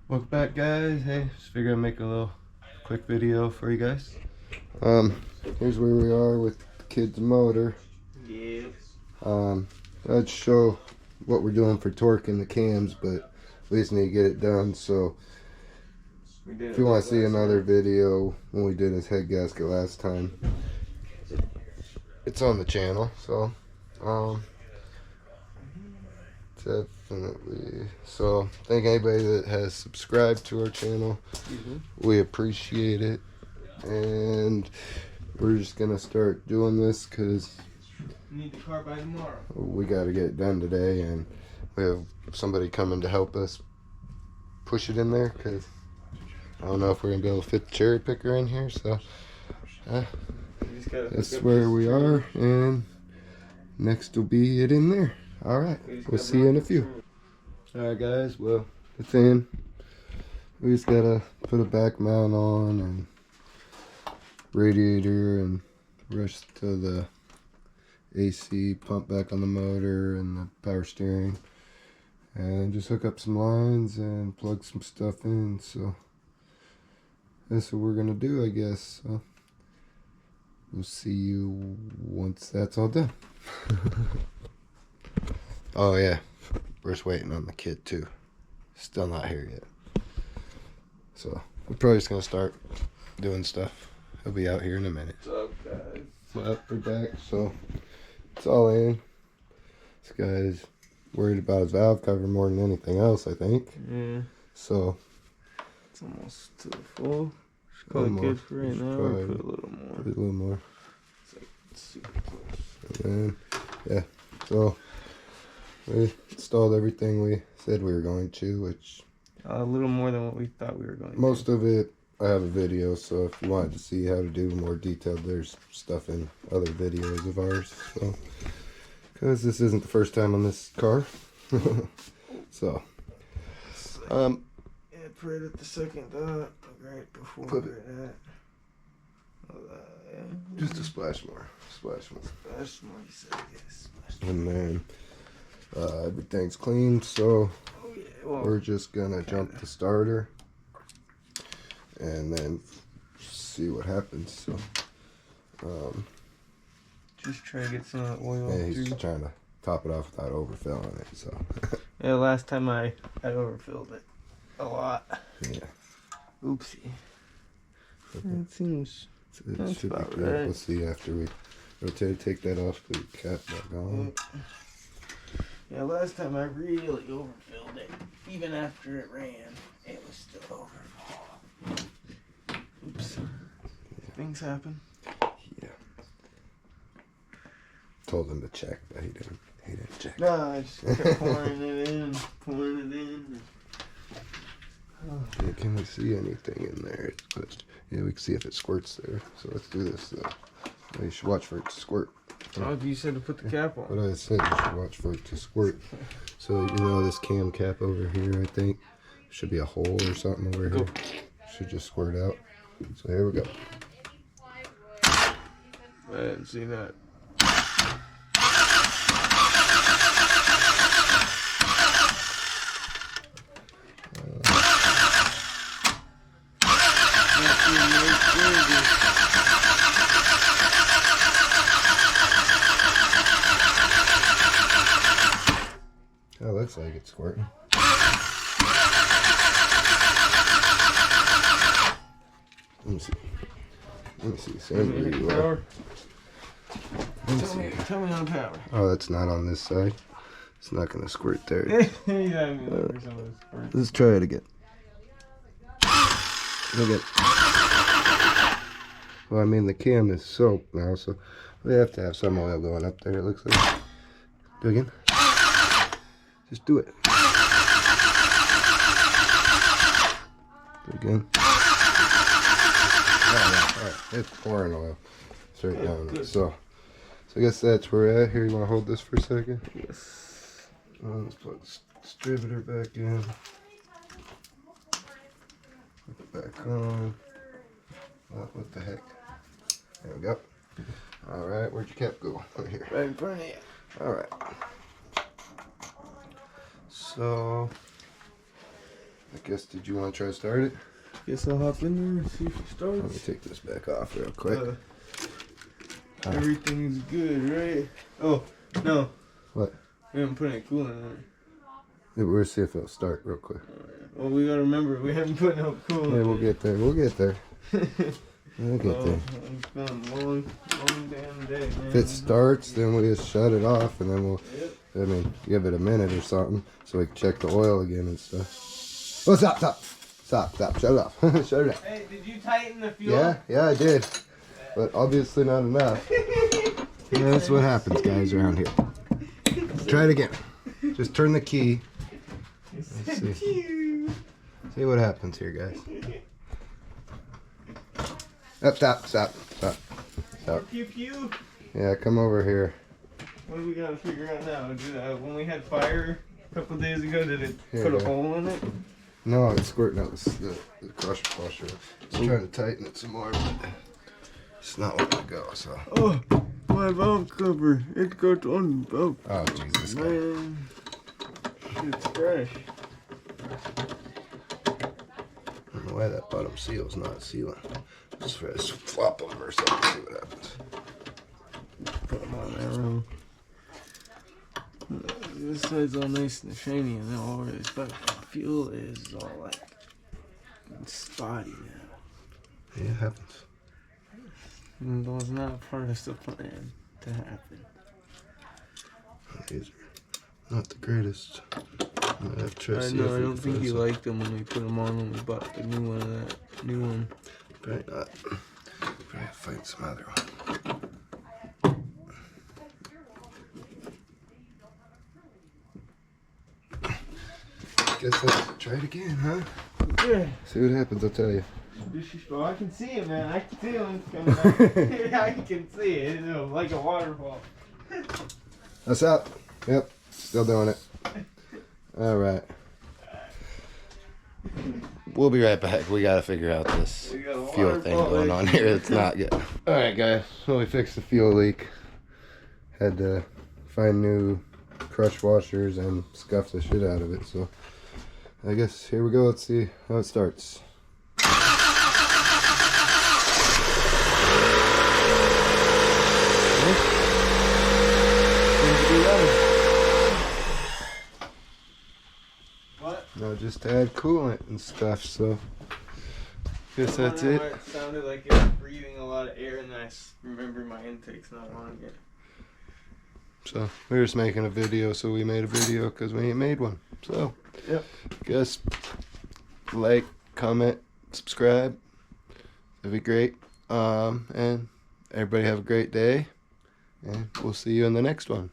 Welcome back, guys. Hey, just figured I'd make a little quick video for you guys. Here's where we are with the kid's motor. Yeah. I'd show what we're doing for torquing the cams, but we just need to get it done. So if you want to see another video when we did his head gasket last time, it's on the channel. So definitely. So thank anybody that has subscribed to our channel. We appreciate it, and we're just gonna start doing this because need the car by tomorrow. We got to get it done today, and we have somebody coming to help us push it in there because I don't know if we're gonna be able to fit the cherry picker in here. So that's where we are, and next will be it in there. All right, we'll see you in a few. All right, guys. Well, it's in. We just gotta put a back mount on and radiator and rest of the AC pump back on the motor and the power steering, and just hook up some lines and plug some stuff in. So that's what we're gonna do, I guess. So we'll see you once that's all done. Oh yeah, we're just waiting on the kid too. Still not here yet. So we're probably just gonna start doing stuff. He'll be out here in a minute. What's up, guys? Well, we're back, so it's all in. This guy's worried about his valve cover more than anything else, I think. Yeah. So it's almost to the full. Should call it good for right now, or put a little more. Put a little more. It's like super close. And then, yeah, so we installed everything we said we were going to, which a little more than what we thought we were going to. Most of it, I have a video, so if you wanted to see how to do more detailed, there's stuff in other videos of ours. So, because this isn't the first time on this car. So, yeah, put it at the second thought, right before put it at. Just a splash more. Splash more. Splash more, you said, yes. Splash And then everything's clean, so well, we're just gonna jump the starter and then see what happens. So just try to get some of the oil. yeah, he's just trying to top it off without overfilling it. So yeah, last time I overfilled it a lot. yeah. Oopsie. It seems It should be good. right. We'll see after we rotate. Take that off, put the cap back on. Yeah, last time I really overfilled it. Even after it ran, it was still overfull. Oops. Yeah. Things happen. Yeah. Told him to check, but he didn't check. No, I just kept pouring it in, pouring it in. Oh. Yeah, can we see anything in there? Yeah, we can see if it squirts there. So let's do this. You should watch for it to squirt. Oh, you said to put the cap on. But I said you should watch for it to squirt. So you know this cam cap over here, I think, should be a hole or something over here. Should just squirt out. So here we go. I didn't see that. Oh, looks like it's squirting. Let me see. Let me see. So where you are. Tell me on the power. Oh, that's not on this side. It's not going to squirt there. Let's try it again. Look at. Well, I mean, the cam is soaked now, so we have to have some oil going up there, it looks like. Do it again. Just do it. Do it again. Oh, alright. It's pouring oil straight down. So I guess that's where we're at. Here, you want to hold this for a second? Yes. Let's plug the distributor back in. Put it back on. Oh, what the heck? There we go. Alright, where'd your cap go? Right here. Right in front of you. Alright. So Guess, did you want to try to start it? Guess I'll hop in there and see if it starts. Let me take this back off real quick. Everything's good, right? Oh, no. What? We haven't put any coolant in it. Yeah, we'll see if it'll start real quick. Well, we gotta remember, we haven't put no coolant in it. Yeah, we'll get there. We'll get there. We'll get there. It's been a long damn day, man. If it starts, then we just shut it off, and then we'll, Yep. I mean, give it a minute or something, so we can check the oil again and stuff. Oh, stop, shut it off, shut it off. Hey, did you tighten the fuel? Yeah, I did, but obviously not enough. Yeah, that's what happens, guys, around here. Try it again. Just turn the key. Let's see. See what happens here, guys. Stop. Pew pew. Yeah, come over here. What do we gotta figure out now? When we had fire a couple days ago, did it Here, put a yeah. hole in it? No, it's squirting out the crusher washer. I was trying to tighten it some more, but it's not letting it go, so. Oh, my valve cover. It got on the valve. Oh, Jesus. Man, it's fresh. I don't know why that bottom seal is not sealing. Just try to flop them or something, see what happens. Put them on there, room. This side's all nice and shiny, and then all over this fucking fuel is all like spotty now. Yeah, it happens. And that was not part of the plan to happen. These are not the greatest. I'm gonna have to try to I see know, if I we don't can think find he some. liked them when we put them on when we bought the new one. New one. Probably not. Probably have to find some other one. Guess let's try it again, huh? Yeah. See what happens, I'll tell you. Oh, I can see it, man. I can see him coming back. I can see it. It's like a waterfall. That's up. Yep, still doing it. All right. We'll be right back. We gotta figure out this We got a fuel thing waterfall going on here. It's not good. All right, guys. So we fixed the fuel leak. Had to find new crush washers and scuff the shit out of it. So I guess here we go. Let's see how it starts. What? No, just to add coolant and stuff. So guess that's I it. wonder why it sounded like it was breathing a lot of air, and I remember my intake's not on yet. So we're just making a video, so we made a video because we ain't made one. So Yep. guess like, comment, subscribe. That'd be great. And everybody have a great day, and we'll see you in the next one.